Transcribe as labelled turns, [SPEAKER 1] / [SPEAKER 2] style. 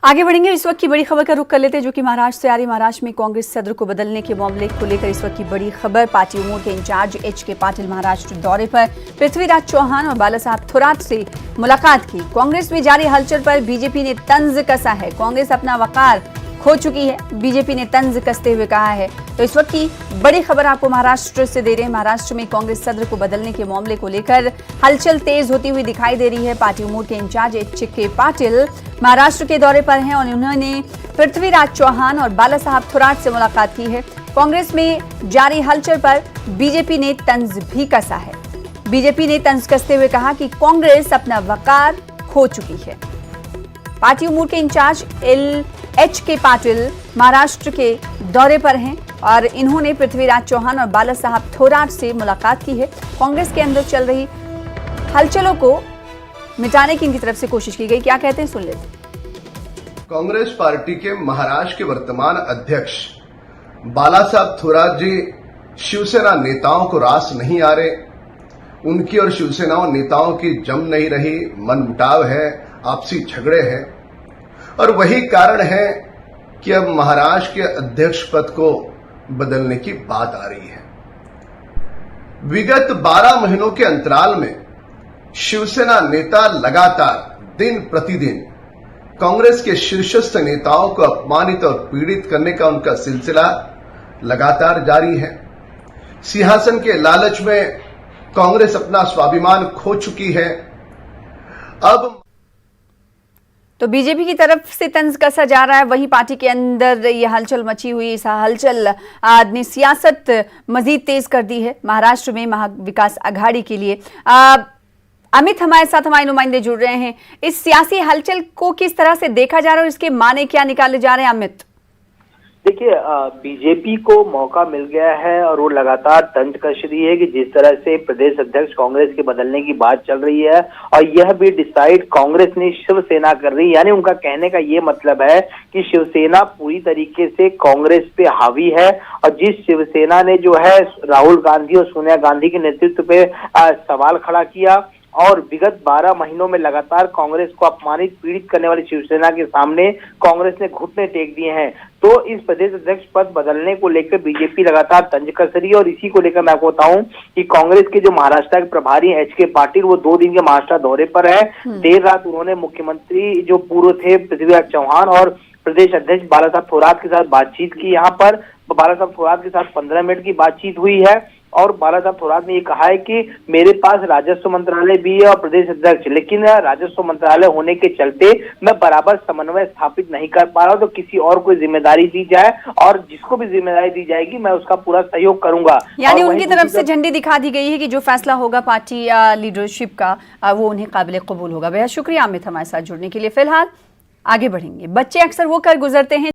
[SPEAKER 1] आगे बढ़ेंगे। इस वक्त की बड़ी खबर का रुख कर लेते हैं, जो कि महाराष्ट्र से आ रही। महाराष्ट्र में कांग्रेस सदर को बदलने के मामले को लेकर इस वक्त की बड़ी खबर। पार्टी उमूर के इंचार्ज एच.के. पाटिल महाराष्ट्र दौरे पर। पृथ्वीराज चौहान और बालासाहब थोराट से मुलाकात की। कांग्रेस में जारी हलचल पर बीजेपी ने तंज कसा है। कांग्रेस अपना वकार खो चुकी है, बीजेपी ने तंज कसते हुए कहा है। तो इस वक्त की बड़ी खबर आपको महाराष्ट्र से दे रहे हैं। महाराष्ट्र में कांग्रेस सदर को बदलने के मामले को लेकर हलचल तेज होती हुई दिखाई दे रही है। पार्टी उमूर के इंचार्ज एच.के. पाटिल महाराष्ट्र के दौरे पर हैं और उन्होंने पृथ्वीराज चौहान और बालासाहब थोराट से मुलाकात की है। कांग्रेस में जारी हलचल पर बीजेपी ने तंज भी कसा है। बीजेपी ने तंज कसते हुए कहा कि कांग्रेस अपना वकार खो चुकी है। पार्टी उमूर के इंचार्ज एच.के. पाटिल महाराष्ट्र के दौरे पर हैं और इन्होंने पृथ्वीराज चौहान और बालासाहब थोराट से मुलाकात की है। कांग्रेस के अंदर चल रही हलचलों को मिटाने की इनकी तरफ से कोशिश की गई। क्या कहते हैं, सुन लेते।
[SPEAKER 2] कांग्रेस पार्टी के महाराष्ट्र के वर्तमान अध्यक्ष बालासाहब थोराट जी शिवसेना नेताओं को रास नहीं आ रहे। उनकी और शिवसेना नेताओं की जम नहीं रही, मनमुटाव है, आपसी झगड़े हैं और वही कारण है कि अब महाराष्ट्र के अध्यक्ष पद को बदलने की बात आ रही है। विगत 12 महीनों के अंतराल में शिवसेना नेता लगातार दिन प्रतिदिन कांग्रेस के शीर्षस्थ नेताओं को अपमानित और पीड़ित करने का उनका सिलसिला लगातार जारी है। सिंहासन के लालच में कांग्रेस अपना स्वाभिमान खो चुकी है। अब
[SPEAKER 1] तो बीजेपी की तरफ से तंज कसा जा रहा है, वहीं पार्टी के अंदर ये हलचल मची हुई। इस हलचल ने सियासत मजीद तेज कर दी है महाराष्ट्र में महाविकास आघाड़ी के लिए। अमित हमारे साथ, हमारे नुमाइंदे जुड़ रहे हैं। इस सियासी हलचल को किस तरह से देखा जा रहा है और इसके माने क्या निकाले जा रहे हैं अमित?
[SPEAKER 3] देखिए, बीजेपी को मौका मिल गया है और वो लगातार तंज कस रही है कि जिस तरह से प्रदेश अध्यक्ष कांग्रेस के बदलने की बात चल रही है और यह भी डिसाइड कांग्रेस ने शिवसेना कर रही है। यानी उनका कहने का ये मतलब है कि शिवसेना पूरी तरीके से कांग्रेस पे हावी है और जिस शिवसेना ने जो है राहुल गांधी और सोनिया गांधी के नेतृत्व पे सवाल खड़ा किया और विगत 12 महीनों में लगातार कांग्रेस को अपमानित पीड़ित करने वाली शिवसेना के सामने कांग्रेस ने घुटने टेक दिए हैं। तो इस प्रदेश अध्यक्ष पद बदलने को लेकर बीजेपी लगातार तंज कस रही है और इसी को लेकर मैं आपको बताऊं कि कांग्रेस के जो महाराष्ट्र के प्रभारी हैं एच.के. पाटिल, वो 2 दिन के महाराष्ट्र दौरे पर है। देर रात उन्होंने मुख्यमंत्री जो पूर्व थे पृथ्वीराज चौहान और प्रदेश अध्यक्ष बालासाहब थोराट के साथ बातचीत की। यहाँ पर बालासाहब थोराट के साथ 15 मिनट की बातचीत हुई है और बालासाहब थोराट ने ये कहा है कि मेरे पास राजस्व मंत्रालय भी है और प्रदेश अध्यक्ष, लेकिन राजस्व मंत्रालय होने के चलते मैं बराबर समन्वय स्थापित नहीं कर पा रहा हूं, तो किसी और को जिम्मेदारी दी जाए और जिसको भी जिम्मेदारी दी जाएगी मैं उसका पूरा सहयोग करूंगा।
[SPEAKER 1] यानी उनकी तरफ से झंडी दिखा दी गई है कि जो फैसला होगा पार्टी लीडरशिप का वो उन्हें काबिल कबूल होगा। बेहद शुक्रिया अमित हमारे साथ जुड़ने के लिए। फिलहाल आगे बढ़ेंगे। बच्चे अक्सर वो कर गुजरते हैं